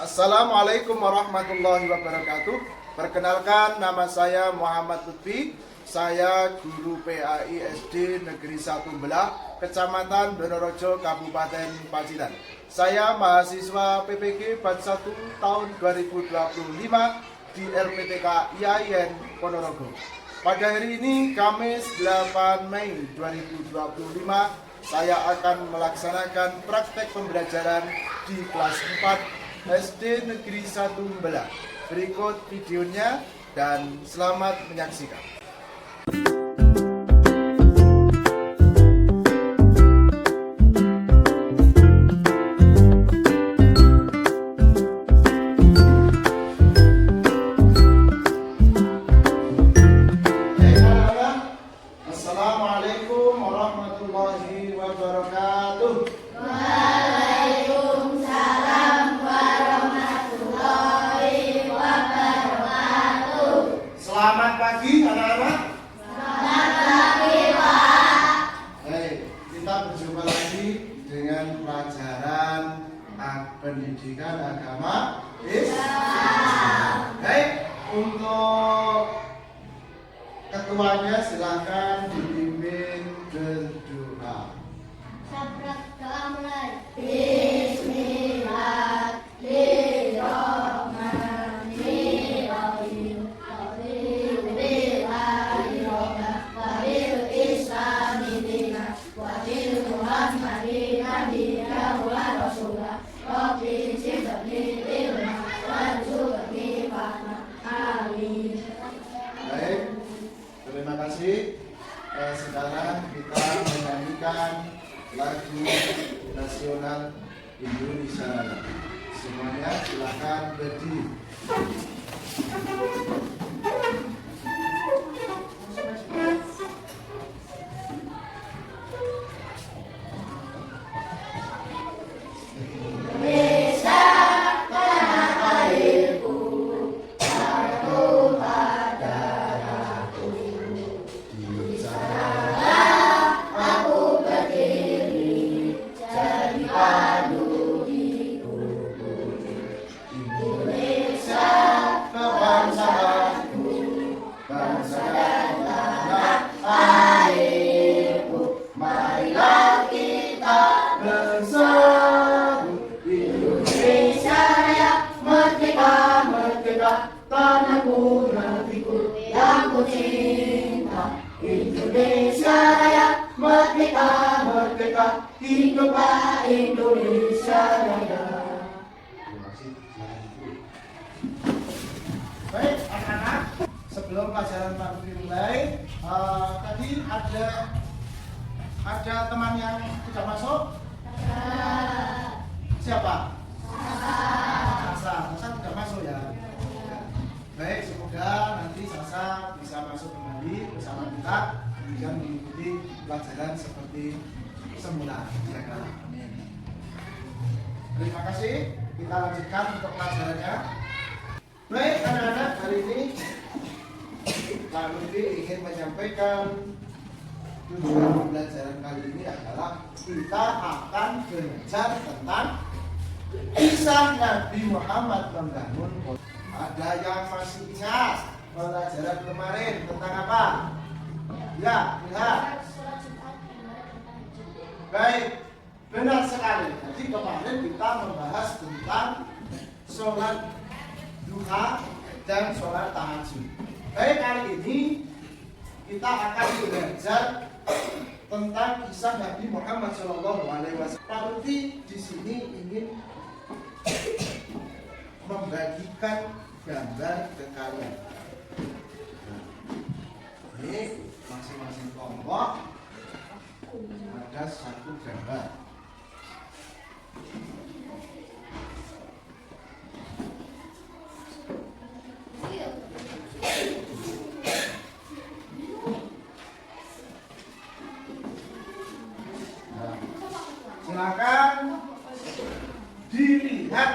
Assalamualaikum warahmatullahi wabarakatuh. Perkenalkan, nama saya Muhammad Lutfi. Saya guru PAI SD Negeri 1 Belah, Kecamatan Donorojo, Kabupaten Pacitan. Saya mahasiswa PPG Batch 1 tahun 2025 di LPTK IAIN Ponorogo. Pada hari ini, Kamis 8 Mei 2025, saya akan melaksanakan praktek pembelajaran di kelas 4 SD Negeri 1 Belah. Berikut videonya dan selamat menyaksikan. Assalamualaikum warahmatullahi wabarakatuh. Selamat pagi anak-anak. Selamat pagi, Pak. Baik, kita berjumpa lagi dengan pelajaran pendidikan agama Islam. Baik, untuk ketuanya silakan dipimpin berdoa. Sabrak doa mulai. Baik, terima kasih. Sekarang kita menyanyikan lagu nasional Indonesia. Semuanya silakan berdiri. Tanahku, negeriku yang ku cinta. Indonesia Raya, merdeka, merdeka, hiduplah Indonesia Raya. Baik, anak-anak, sebelum pelajaran Pak dimulai, tadi ada teman yang tidak masuk? Siapa? Sasa tidak masuk ya. Baik, semoga nanti Sasa bisa masuk kembali bersama kita dan mengikuti pelajaran seperti semula. Amin. Terima kasih. Kita lanjutkan untuk pelajarannya. Baik, anak-anak, hari ini Pak Lutfi ingin menyampaikan tujuan pembelajaran kali ini adalah kita akan belajar tentang kisah Nabi Muhammad membangun kota. Ada yang masih ingat pelajaran kemarin tentang apa? Ya, lihat. Baik, benar sekali. Jadi kemarin kita membahas tentang sholat duha dan sholat tahajud. Baik, kali ini kita akan belajar tentang kisah Nabi Muhammad SAW. Pak Lutfi di sini ingin membagikan gambar ke kalian. Ini masing-masing kelompok ada satu gambar. Nah, silakan dilihat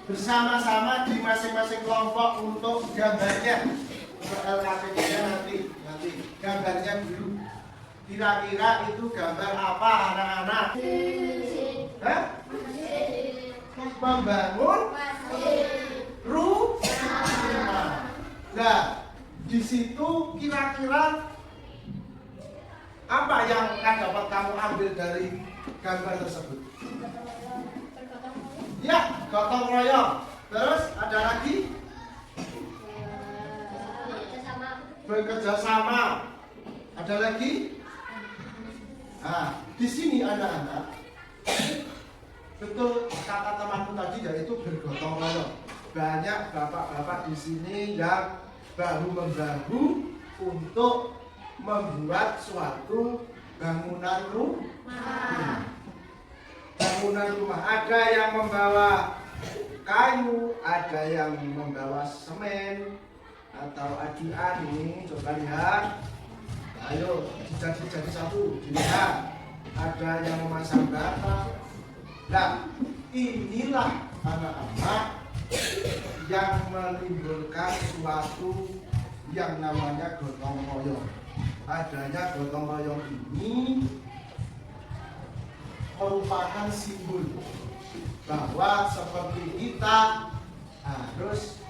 bersama-sama di masing-masing kelompok untuk gambarnya. Untuk LKPD-nya nanti gambarnya dulu. Kira-kira itu gambar apa anak-anak? Hah? membangun rumah. Nah, di situ kira-kira apa yang akan dapat kamu ambil dari gambar tersebut? Ya, gotong royong. Terus ada lagi? Bekerja sama. Ada lagi? Nah, di sini anak-anak, betul kata temanku tadi yaitu bergotong royong. Banyak bapak-bapak di sini yang bahu membahu untuk membuat suatu bangunan rumah. Bangunan rumah. Ada yang membawa kayu, ada yang membawa semen atau adi-adi. Coba lihat. Ayo, jadi satu, dilihat. Ada yang memasang bata. Nah, inilah anak-anak yang menimbulkan suatu yang namanya gotong royong. Adanya gotong royong ini merupakan simbol bahwa seperti kita harus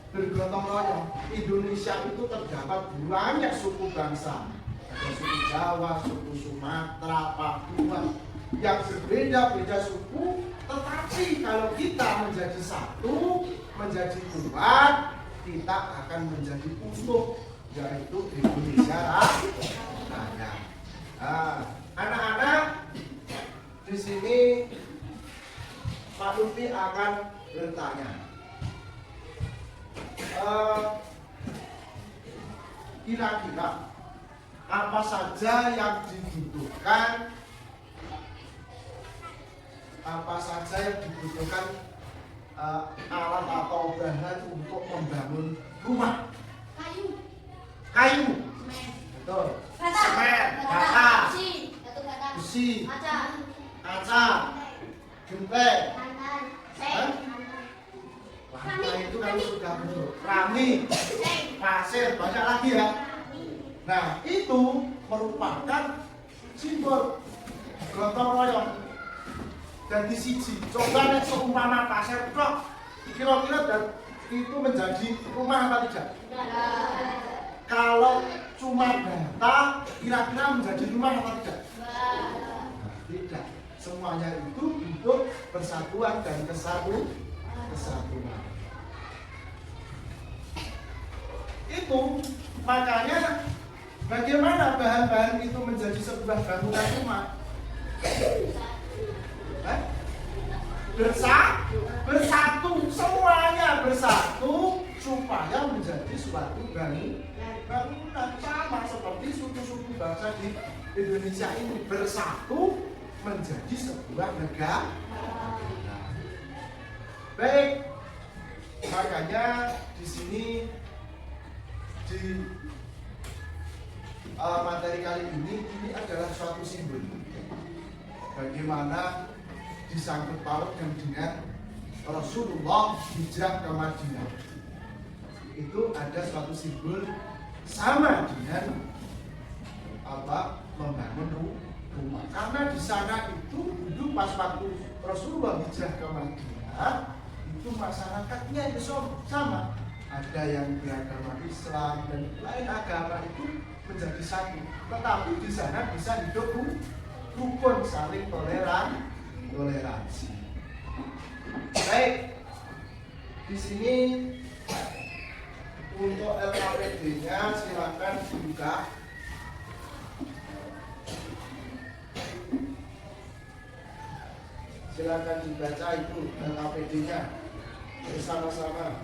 bergotong royong. Indonesia itu terdapat banyak suku bangsa. Ada suku Jawa, suku Sumatera, Papua, yang berbeda-beda suku. Tetapi kalau kita menjadi satu, menjadi kuat, kita akan menjadi utuh, yaitu Indonesia Raya. Nah, anak-anak, di sini Pak Lutfi akan bertanya. Kira-kira apa saja yang dibutuhkan? Apa saja yang dibutuhkan alat atau bahan untuk membangun rumah? Kayu. Betul. Semen, bata, besi, kaca, genteng. Lantai itu kalau sudah bentuk keramik, pasir, banyak lagi ya. Nah, itu merupakan simbol gotong royong. Dan di siji, coba nek seumpama pasir tok, kira-kira itu menjadi rumah apa tidak? Kalau cuma bata, kira-kira menjadi rumah apa tidak? Tidak. Semuanya itu untuk persatuan dan kesatuan. Itu makanya bagaimana bahan-bahan itu menjadi sebuah bangunan rumah? Bersatu, semuanya bersatu supaya menjadi suatu bangunan. Sama seperti suku-suku bangsa di Indonesia ini bersatu menjadi sebuah negara. Baik, makanya di sini di materi kali ini adalah suatu simbol bagaimana disangkut pautkan dengan Rasulullah hijrah ke Madinah. Itu ada suatu simbol sama dengan membangun rumah. Karena di sana itu dulu pas waktu Rasulullah hijrah ke Madinah, itu masyarakatnya itu sama. Ada yang beragama Islam dan lain agama itu menjadi satu. Tetapi di sana bisa hidup rukun, saling toleransi. Baik, di sini untuk LKPD-nya silakan dibuka. Silakan dibaca itu LKPD-nya bersama-sama.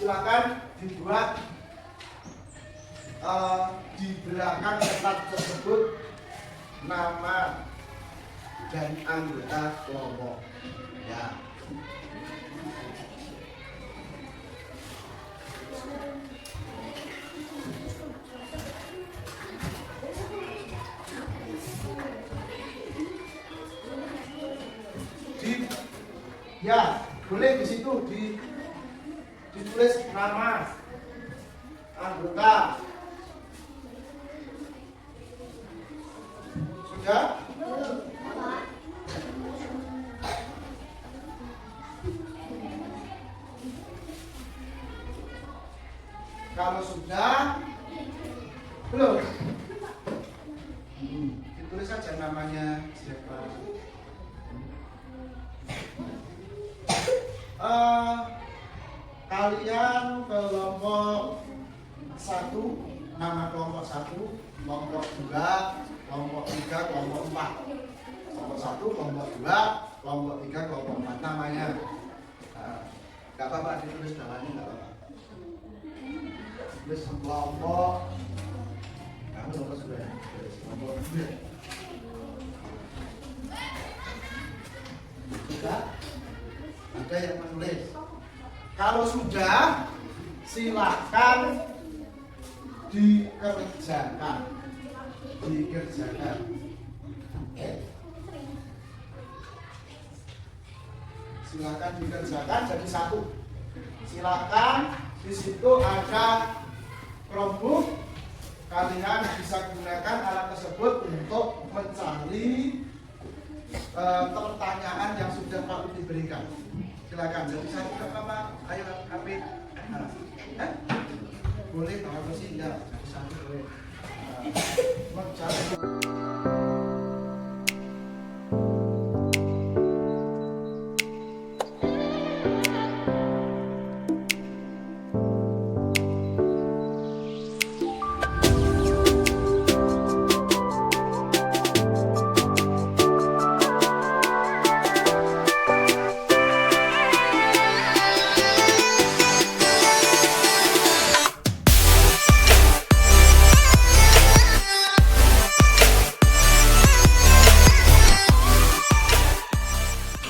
Silakan dibuat di belakang kertas tersebut nama dan anggota kelompok. Ya. Ya, boleh di situ ditulis nama anggota Sudah? Kalau sudah, belum. Ditulis saja namanya siapa. Kalian kelompok 1, nama kelompok 1, kelompok 2, kelompok 3, kelompok 4. Kelompok 1, kelompok 2, kelompok 3, kelompok 4 namanya. Gak apa-apa ditulis namanya, gak apa-apa. Tulis kelompok. Kamu nomor sudah. Kelompok 2. Sudah? Ada yang menulis. Kalau sudah, silakan dikerjakan. Silakan dikerjakan jadi 1. Silakan di situ ada Chromebook. Kalian bisa gunakan alat tersebut untuk mencari pertanyaan yang sudah Pak diberikan. Silakan. Jadi 1 ke apa? Ayo Kapit. Boleh kalau sih enggak. Jadi 1 boleh. Mencari.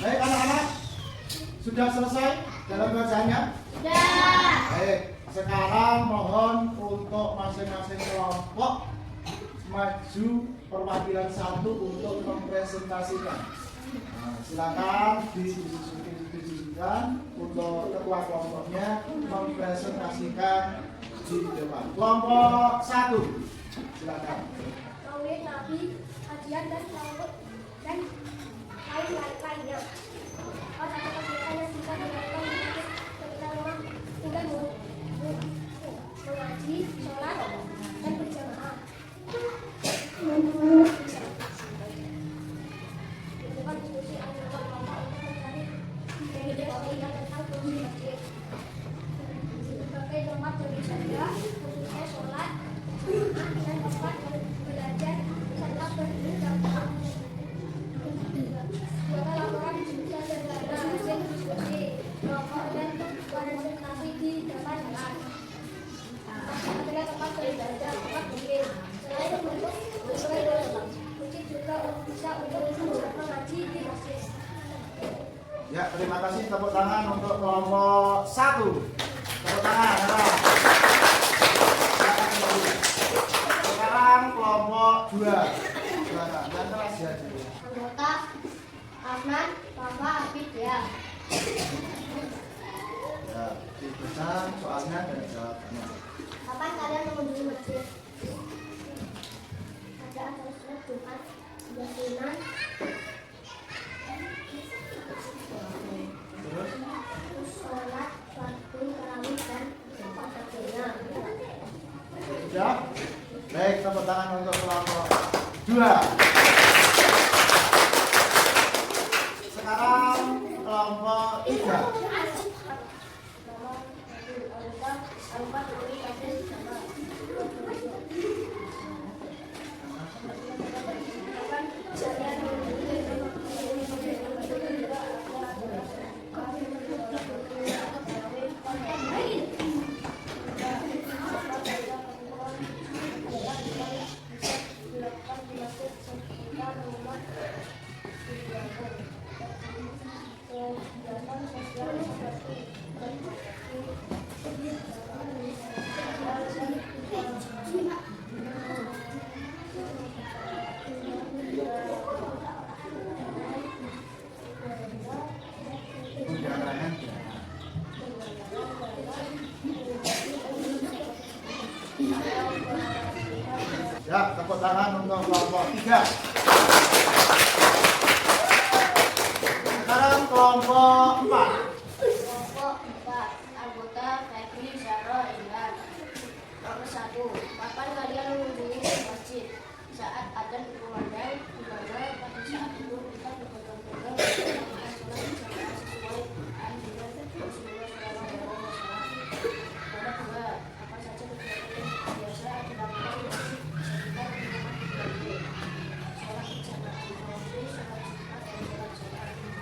Baik anak-anak, sudah selesai dalam bacaannya? Sudah. Baik, sekarang mohon untuk masing-masing kelompok maju perwakilan 1 untuk mempresentasikan. Nah, silakan disusulkan untuk ketua kelompoknya mempresentasikan di depan. Kelompok 1, silakan. Maulid Nabi, kajian dan laut dan lain-lainnya. Ada kegiatan yang bisa dilakukan ketika rumah tinggal mengaji, sholat, dan berjamaah. Dilakukan diskusi antar kelompok untuk mencari ide-ide tentang fungsi masjid. Sebagai tempat beribadah, khususnya sholat, dan tempat belajar serta beribadah. Buatlah laporan bisa sederhana hasil diskusi kelompok dan presentasi di depan kelas. Adalah tempat beribadah, tempat mungkin. Selain untuk masjid juga bisa untuk mengaji di masjid. Ya, terima kasih. Tepuk tangan untuk kelompok 1. Tepuk tangan. Sekarang kelompok 2. Silakan. Dan kelas ya. Anggota Afnan, Papa, Afid ya. Ya, dipesan soalnya dan jawabannya. Kapan kalian mengunjungi masjid? Ada acara sholat Jumat, Yasinan, Terus sholat, fardu, tarawih dan sebagainya. sudah. Baik, tepuk tangan untuk kelompok 2. Sekarang kelompok 3. tangan untuk kelompok 3. Sekarang kelompok 4. Kelompok 4, anggota Febri Zara Indah. Nomor 1, kapan kalian mengunjungi masjid? Saat adzan berkumandang, di mana pada saat itu kita berbondong-bondong melakukan sholat berjamaah sesuai anjuran Rasulullah SAW. Nomor 2, apa saja kegiatan yang biasa dilakukan di masjid sekitar lingkungan pribadi? Sholat berjamaah di masjid, sholat Jumat, dan sholat Jumat.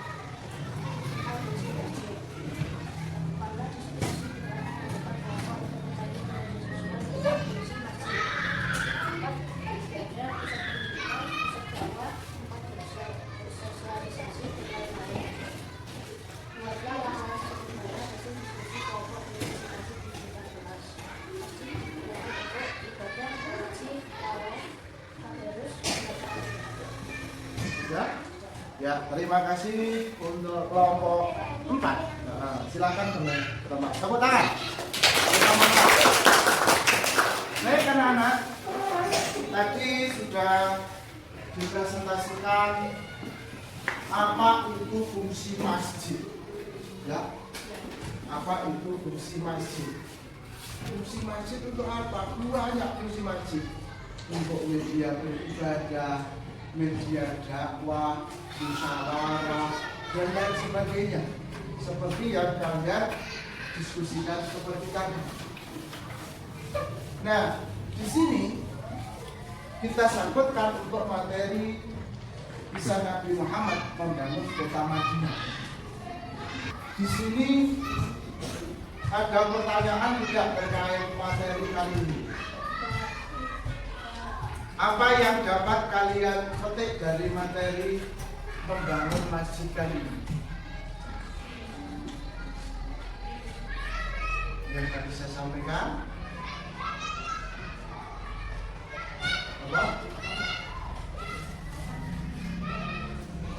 Ya, terima kasih untuk kelompok 4. Nah, silakan teman-teman. Tepuk tangan. Baik anak-anak, tadi sudah dipresentasikan apa itu fungsi masjid. Ya, apa itu fungsi masjid? Fungsi masjid untuk apa? Banyak fungsi masjid. Untuk media beribadah, media dakwah, musyawarah, dan lain sebagainya. Seperti yang kalian diskusikan seperti tadi. Nah, di sini kita sangkutkan untuk materi kisah Nabi Muhammad membangun kota Madinah. Di sini ada pertanyaan tidak terkait materi kali ini. Apa yang dapat kalian petik dari materi membangun masjid kali ini? Yang tadi saya sampaikan apa?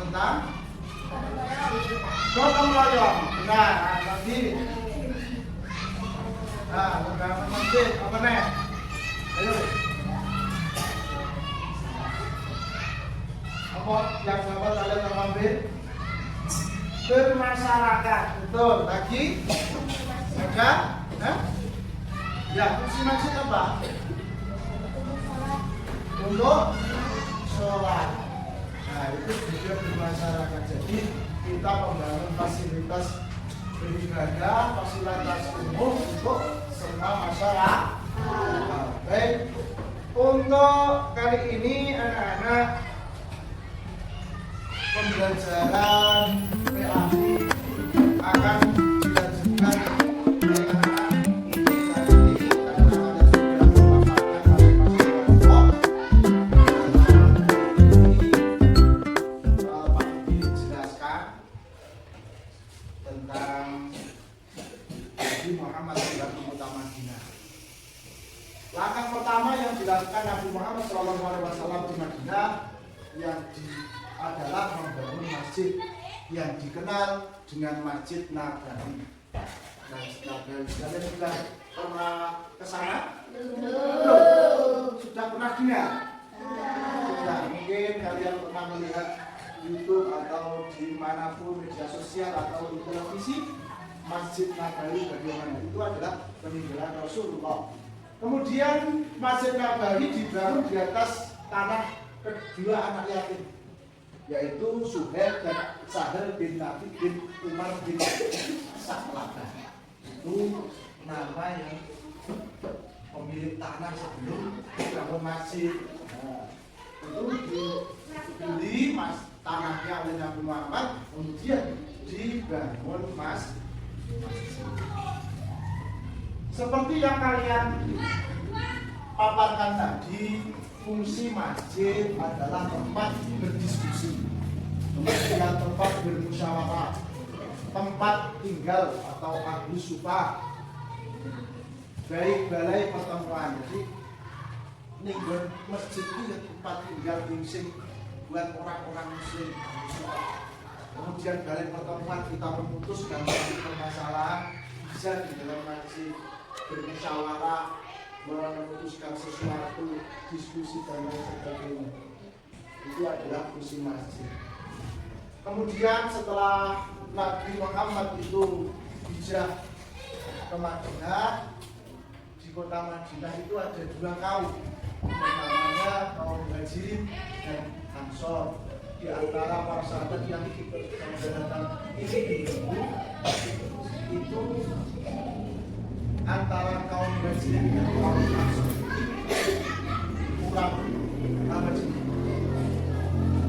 Tentang gotong royong. Benar, nanti. Nah, membangun masjid apa nih? Ayo. Apa yang dapat kalian ambil? Bermasyarakat, betul. Lagi ada? Ya, fungsi masjid apa? Untuk sholat. Nah, itu juga bermasyarakat. Jadi kita membangun fasilitas beribadah, fasilitas umum untuk semua masyarakat. Baik, untuk kali ini anak-anak pembelajaran PAI akan dilanjutkan oleh anak-anak ini nanti karena ada sudah memaparkan masing-masing kelompok. Pak Edi jelaskan tentang Nabi Muhammad dalam kota Madinah. Langkah pertama yang dilakukan Nabi Muhammad SAW di Madinah adalah membangun masjid yang dikenal dengan Masjid Nabawi. Masjid Nabawi, kalian sudah pernah ke sana? Belum. Sudah pernah dengar? Sudah. Mungkin kalian pernah melihat YouTube atau dimanapun media sosial atau di televisi. Masjid Nabawi bagaimana? Itu adalah peninggalan Rasulullah. Kemudian Masjid Nabawi dibangun di atas tanah kedua anak yatim, yaitu Suhail dan Sahal bin Nabi bin Umar bin Saklabah. Itu nama yang pemilik tanah sebelum bangun masjid. Nah, itu dibeli tanahnya oleh Nabi Muhammad, kemudian dibangun masjid. Seperti yang kalian paparkan tadi, fungsi masjid adalah tempat berdiskusi, tempat bermusyawarah, tempat tinggal atau ahli sufa, baik balai pertemuan. Jadi nih masjid itu ya tempat tinggal tinggal buat orang-orang muslim. Kemudian balai pertemuan kita memutuskan suatu permasalahan bisa di dalam masjid bermusyawarah, memutuskan sesuatu, diskusi dan lain sebagainya. Itu adalah fungsi masjid. Kemudian setelah Nabi Muhammad itu hijrah ke Madinah, di kota Madinah itu ada dua kaum, namanya kaum Muhajirin dan Ansor. Di antara para sahabat yang datang ini itu antara kaum Muhajirin dan kaum Ansor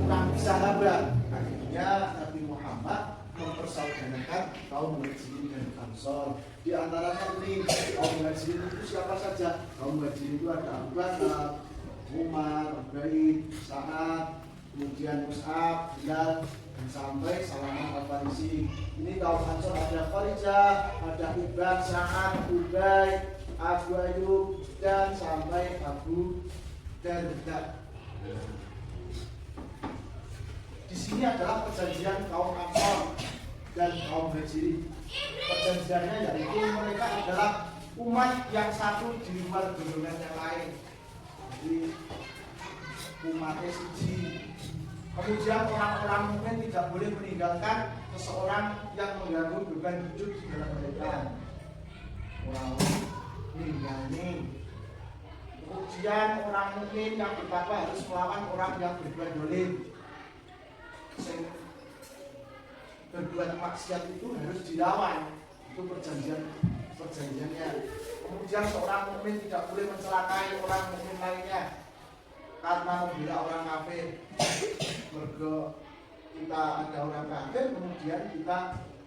kurang bersahabat. Akhirnya Nabi Muhammad mempersaudarakan kaum Muhajirin dan Ansor. Di antaranya ini kaum Muhajirin itu siapa saja? Kaum Muhajirin itu ada Abu Bakar, Umar, Ubaid, Sa'ad, kemudian Mus'ab, Bilal, dan sampai Salman Al-Farisi. Ini kaum Ansor ada Kharijah, ada Ibn, Sa'ad, Ubay, Abu Ayyub, dan sampai Abu Darda. Di sini adalah perjanjian kaum Ansor dan kaum Muhajirin. Perjanjiannya yaitu mereka adalah umat yang satu di luar golongan yang lain. Jadi umatnya suci. Kemudian orang-orang mukmin tidak boleh meninggalkan seseorang yang mengganggu beban hidup di dalam mereka. Orang meninggalkan. Kemudian orang mukmin yang bertakwa harus melawan orang yang berbuat dolim. Berbuat maksiat itu harus dilawan. Itu perjanjiannya. Kemudian seorang mukmin tidak boleh mencelakai orang mukmin lainnya karena membela orang kafir. Mergo kita ada orang kafir, kemudian kita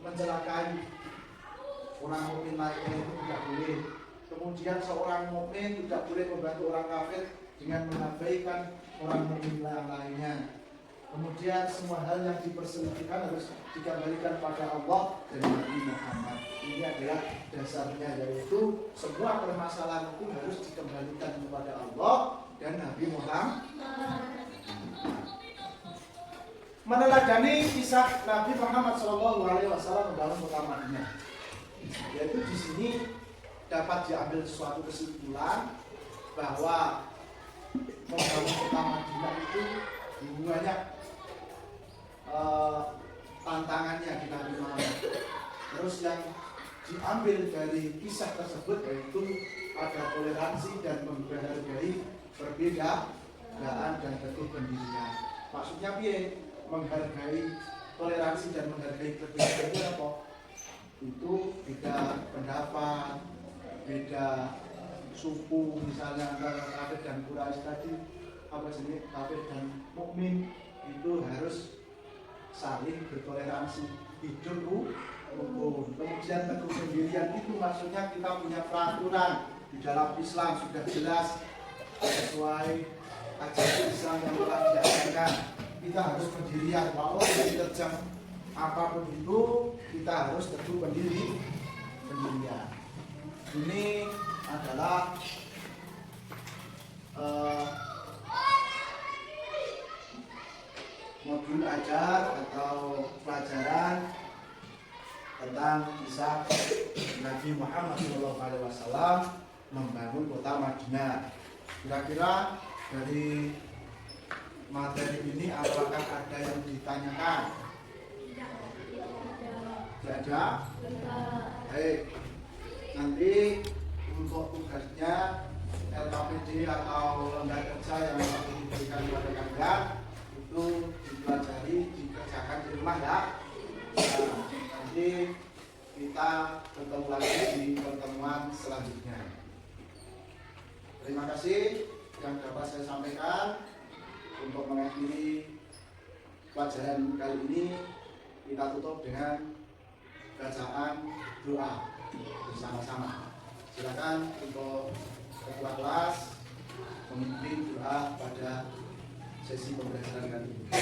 mencelakai orang mukmin lainnya, itu tidak boleh. Kemudian seorang mukmin tidak boleh membantu orang kafir dengan mengabaikan orang mukmin lainnya. Kemudian semua hal yang diperselisihkan harus dikembalikan pada Allah dan Nabi Muhammad. Ini adalah dasarnya, yaitu semua permasalahan itu harus dikembalikan kepada Allah dan Nabi Muhammad. Meneladani kisah Nabi Muhammad SAW dalam kota Madinah, yaitu di sini dapat diambil suatu kesimpulan bahwa membangun kota Madinah itu banyak tantangannya di Nabi Muhammad. Terus yang diambil dari kisah tersebut yaitu ada toleransi dan menghargai perbedaan dan bentuk pendirian. Maksudnya piye? Menghargai toleransi dan menghargai perbedaan itu apa? Itu beda pendapat, beda suku, misalnya antara kafir dan Quraisy tadi, apa jenis kafir dan mukmin itu harus saling bertoleransi, hidup rukun. Kemudian teguh pendirian itu maksudnya kita punya peraturan di dalam Islam sudah jelas sesuai ajaran Islam yang telah diajarkan. Kita harus pendirian, walau diterjang apapun itu kita harus teguh pendirian. Ini adalah modul ajar atau pelajaran tentang kisah Nabi Muhammad SAW membangun kota Madinah. Kira-kira dari materi ini apakah ada yang ditanyakan? Tidak ada? Baik. Nanti untuk tugasnya LKPD atau lembaga kerja yang diberikan kepada kalian itu dipelajari, dikerjakan di rumah ya. Nah, nanti kita bertemu lagi di pertemuan selanjutnya. Terima kasih yang dapat saya sampaikan. Untuk mengakhiri pelajaran kali ini kita tutup dengan bacaan doa bersama-sama. Silakan untuk ketua kelas memimpin doa pada sesi pembelajaran kali ini.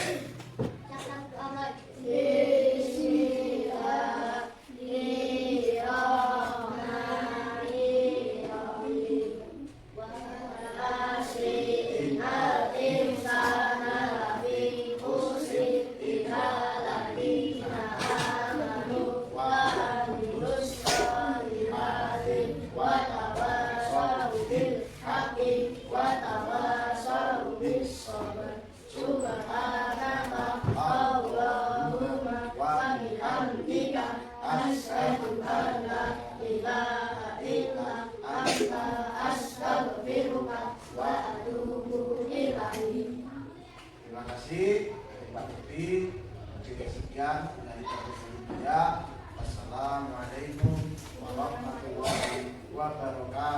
Wa sabar. Subhanallah, Allahumma wa bihamdika, asyhadu an la ilaha illa anta, astaghfiruka wa atubu ilaik. Terima kasih Pak Devi. Cukup sekian dari Pak. Wassalamualaikum warahmatullahi wabarakatuh.